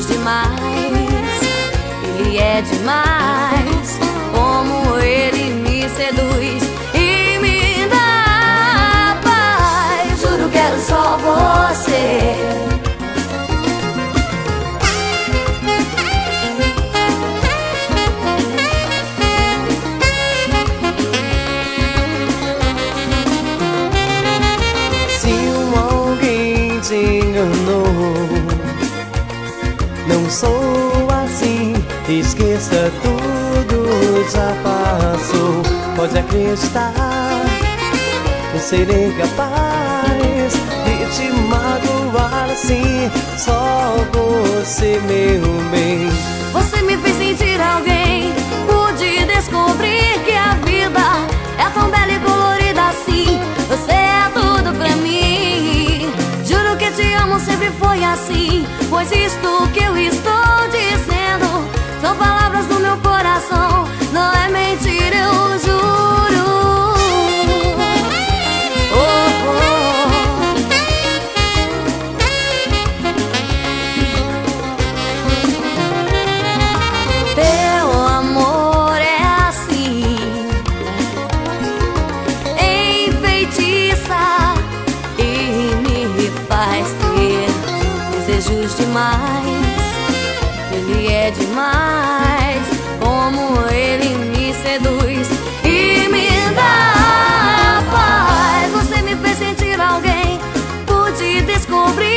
desejos demais. Ele é demais, como ele me seduz e me dá paz. Juro, quero só você. Te enganou, não sou assim, esqueça tudo, já passou. Pode acreditar, não serei capaz de te magoar assim. Só você, meu bem. Você me fez sentir alguém, pude descobrir que a vida é tão bela e colorida assim. Você é tudo pra mim, juro que te amo, sempre foi assim. Pois isto que eu estou dizendo são palavras do meu coração, não é mentira, eu juro. Oh, oh. Teu amor é assim, enfeitiça e me faz ter desejos demais. Ele é demais, como ele me seduz e me dá paz. Você me fez sentir alguém, pude descobrir